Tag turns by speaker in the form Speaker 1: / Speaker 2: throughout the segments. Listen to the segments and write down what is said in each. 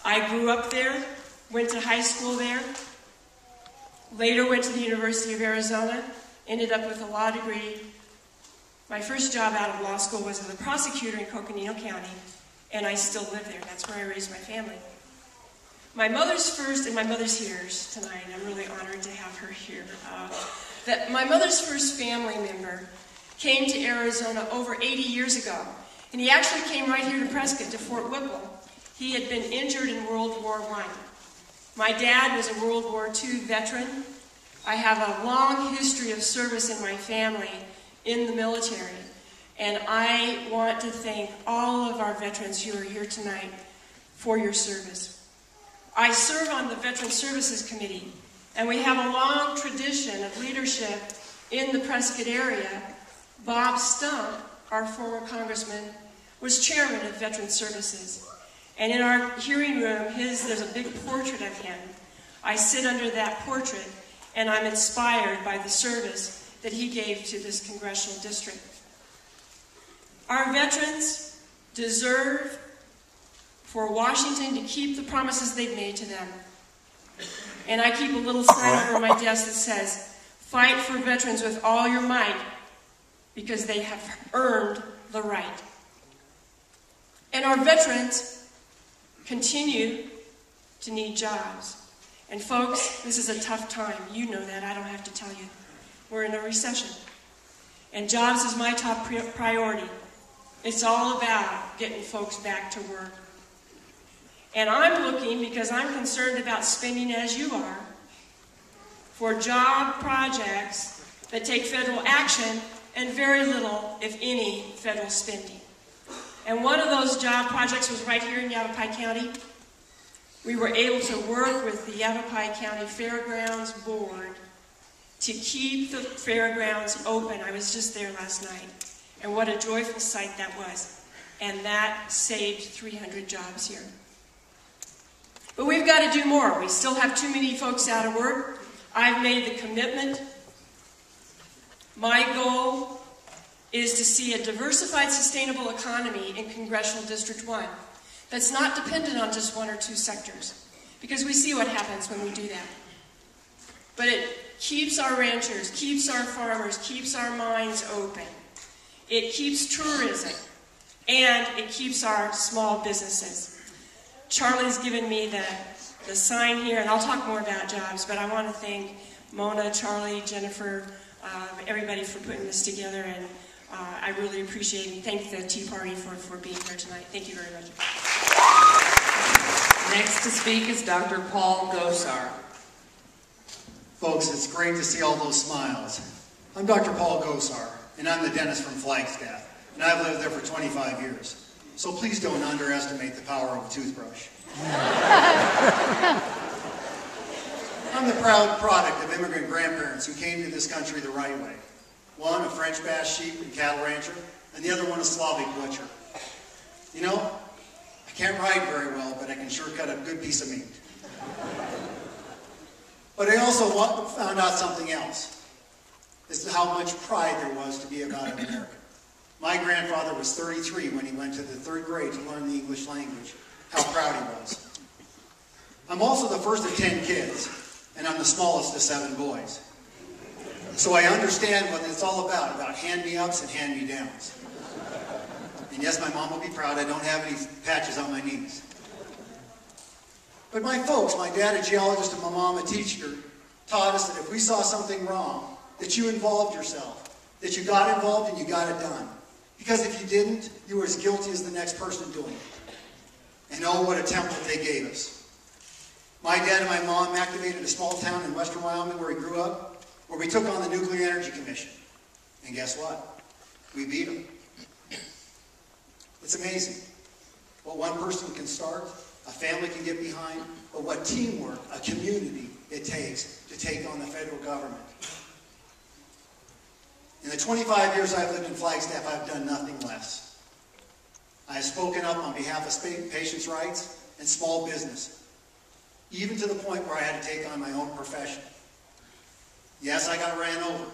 Speaker 1: I grew up there, went to high school there, later went to the University of Arizona, ended up with a law degree. My first job out of law school was as a prosecutor in Coconino County, and I still live there. That's where I raised my family. My mother's first, and my mother's here tonight. I'm really honored to have her here. My mother's first family member came to Arizona over 80 years ago, and he actually came right here to Prescott, to Fort Whipple. He had been injured in World War I. My dad was a World War II veteran. I have a long history of service in my family in the military, and I want to thank all of our veterans who are here tonight for your service. I serve on the Veteran Services Committee, and we have a long tradition of leadership in the Prescott area. Bob Stump, our former congressman, was chairman of Veteran Services. And in our hearing room, there's a big portrait of him. I sit under that portrait, and I'm inspired by the service that he gave to this congressional district. Our veterans deserve for Washington to keep the promises they've made to them. And I keep a little sign over my desk that says, "Fight for veterans with all your might, because they have earned the right." And our veterans continue to need jobs. And folks, this is a tough time. You know that. I don't have to tell you. We're in a recession. And jobs is my top priority. It's all about getting folks back to work. And I'm looking, because I'm concerned about spending as you are, for job projects that take federal action and very little, if any, federal spending. And one of those job projects was right here in Yavapai County. We were able to work with the Yavapai County Fairgrounds Board to keep the fairgrounds open. I was just there last night, and what a joyful sight that was. And that saved 300 jobs here. But we've got to do more. We still have too many folks out of work. I've made the commitment. My goal is to see a diversified, sustainable economy in Congressional District 1 that's not dependent on just one or two sectors, because we see what happens when we do that. But it keeps our ranchers, keeps our farmers, keeps our mines open. It keeps tourism, and it keeps our small businesses. Charlie's given me the sign here, and I'll talk more about jobs, but I want to thank Mona, Charlie, Jennifer, everybody for putting this together, and I really appreciate it. Thank the Tea Party for being here tonight. Thank you very much.
Speaker 2: Next to speak is Dr. Paul Gosar.
Speaker 3: Folks, it's great to see all those smiles. I'm Dr. Paul Gosar, and I'm the dentist from Flagstaff, and I've lived there for 25 years. So please don't underestimate the power of a toothbrush. I'm the proud product of immigrant grandparents who came to this country the right way. One, a French Basque sheep and cattle rancher, and the other one, a Slavic butcher. You know, I can't ride very well, but I can sure cut a good piece of meat. But I also found out something else. This is how much pride there was to be about an American. My grandfather was 33 when he went to the 3rd grade to learn the English language. How proud he was. I'm also the first of 10 kids, and I'm the smallest of 7 boys. So I understand what it's all about hand-me-ups and hand-me-downs. And yes, my mom will be proud I don't have any patches on my knees. But my folks, my dad a geologist and my mom a teacher, taught us that if we saw something wrong, that you involved yourself, that you got involved and you got it done. Because if you didn't, you were as guilty as the next person doing it. And oh, what a template they gave us. My dad and my mom activated a small town in western Wyoming where he grew up, where we took on the Nuclear Energy Commission. And guess what? We beat them. It's amazing what one person can start, a family can get behind, but what teamwork, a community, it takes to take on the federal government. In the 25 years I've lived in Flagstaff, I've done nothing less. I have spoken up on behalf of patients' rights and small business, even to the point where I had to take on my own profession. Yes, I got ran over,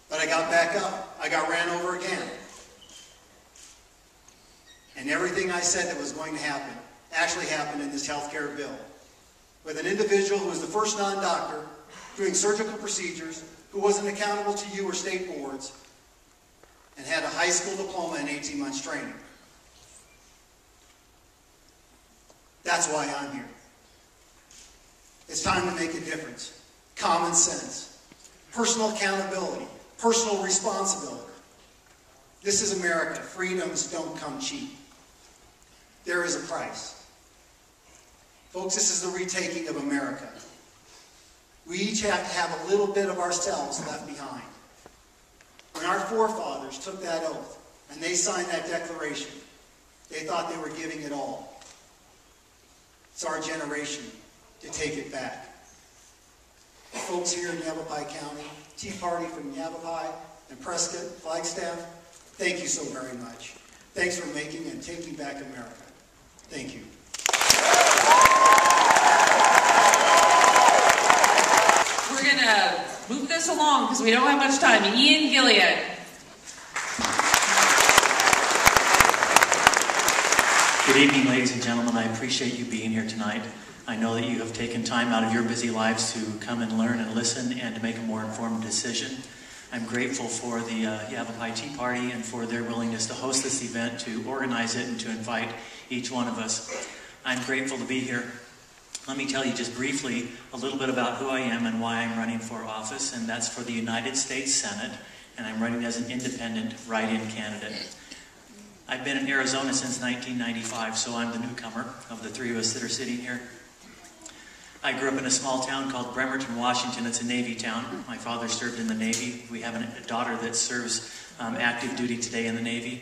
Speaker 3: but I got back up. I got ran over again. And everything I said that was going to happen actually happened in this healthcare bill, with an individual who was the first non-doctor doing surgical procedures, who wasn't accountable to you or state boards, and had a high school diploma and 18 months training. That's why I'm here. It's time to make a difference. Common sense, personal accountability, personal responsibility. This is America. Freedoms don't come cheap. There is a price. Folks, this is the retaking of America. We each have to have a little bit of ourselves left behind. When our forefathers took that oath and they signed that declaration, they thought they were giving it all. It's our generation to take it back. The folks here in Yavapai County, Tea Party from Yavapai and Prescott, Flagstaff, thank you so very much. Thanks for making and taking back America. Thank you.
Speaker 2: We're going to move this along because we don't have much time. Ian Gilead.
Speaker 4: Good evening, ladies and gentlemen. I appreciate you being here tonight. I know that you have taken time out of your busy lives to come and learn and listen and to make a more informed decision. I'm grateful for the Yavapai Tea Party and for their willingness to host this event, to organize it, and to invite each one of us. I'm grateful to be here. Let me tell you just briefly a little bit about who I am and why I'm running for office, and that's for the United States Senate, and I'm running as an independent write-in candidate. I've been in Arizona since 1995, so I'm the newcomer of the three of us that are sitting here. I grew up in a small town called Bremerton, Washington. It's a Navy town. My father served in the Navy. We have a daughter that serves active duty today in the Navy.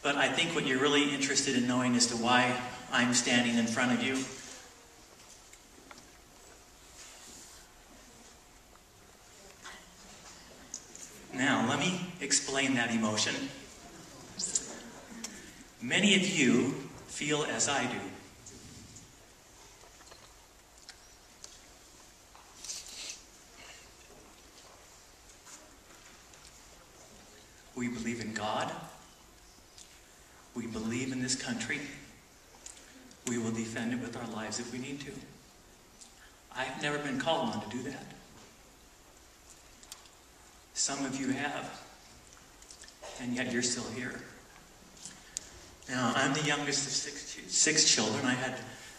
Speaker 4: But I think what you're really interested in knowing as to why I'm standing in front of you now, let me explain that emotion. Many of you feel as I do. We believe in God. We believe in this country. We will defend it with our lives if we need to. I've never been called on to do that. Some of you have, and yet you're still here. Now, I'm the youngest of six children.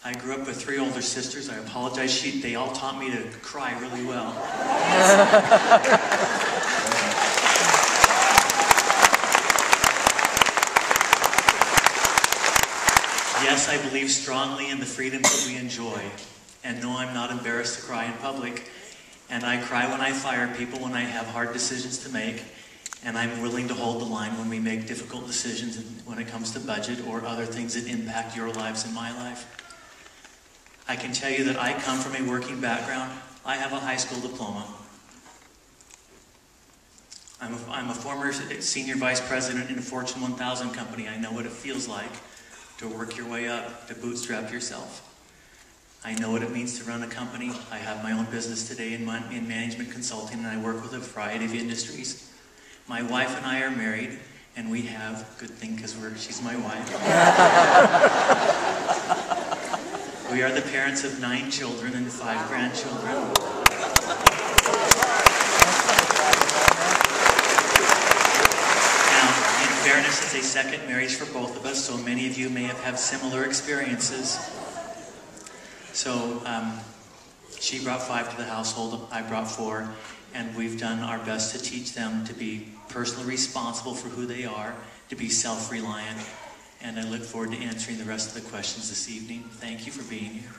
Speaker 4: I grew up with three older sisters. I apologize. They all taught me to cry really well. Yes, I believe strongly in the freedoms that we enjoy. And no, I'm not embarrassed to cry in public. And I cry when I fire people, when I have hard decisions to make. And I'm willing to hold the line when we make difficult decisions when it comes to budget or other things that impact your lives and my life. I can tell you that I come from a working background. I have a high school diploma. I'm a former senior vice president in a Fortune 1000 company. I know what it feels like to work your way up, to bootstrap yourself. I know what it means to run a company. I have my own business today in management consulting, and I work with a variety of industries. My wife and I are married, and we have, good thing because she's my wife. We are the parents of 9 children and 5 grandchildren. Now, in fairness, it's a second marriage for both of us, so many of you may have had similar experiences. So she brought 5 to the household, I brought 4, and we've done our best to teach them to be personally responsible for who they are, to be self-reliant, and I look forward to answering the rest of the questions this evening. Thank you for being here.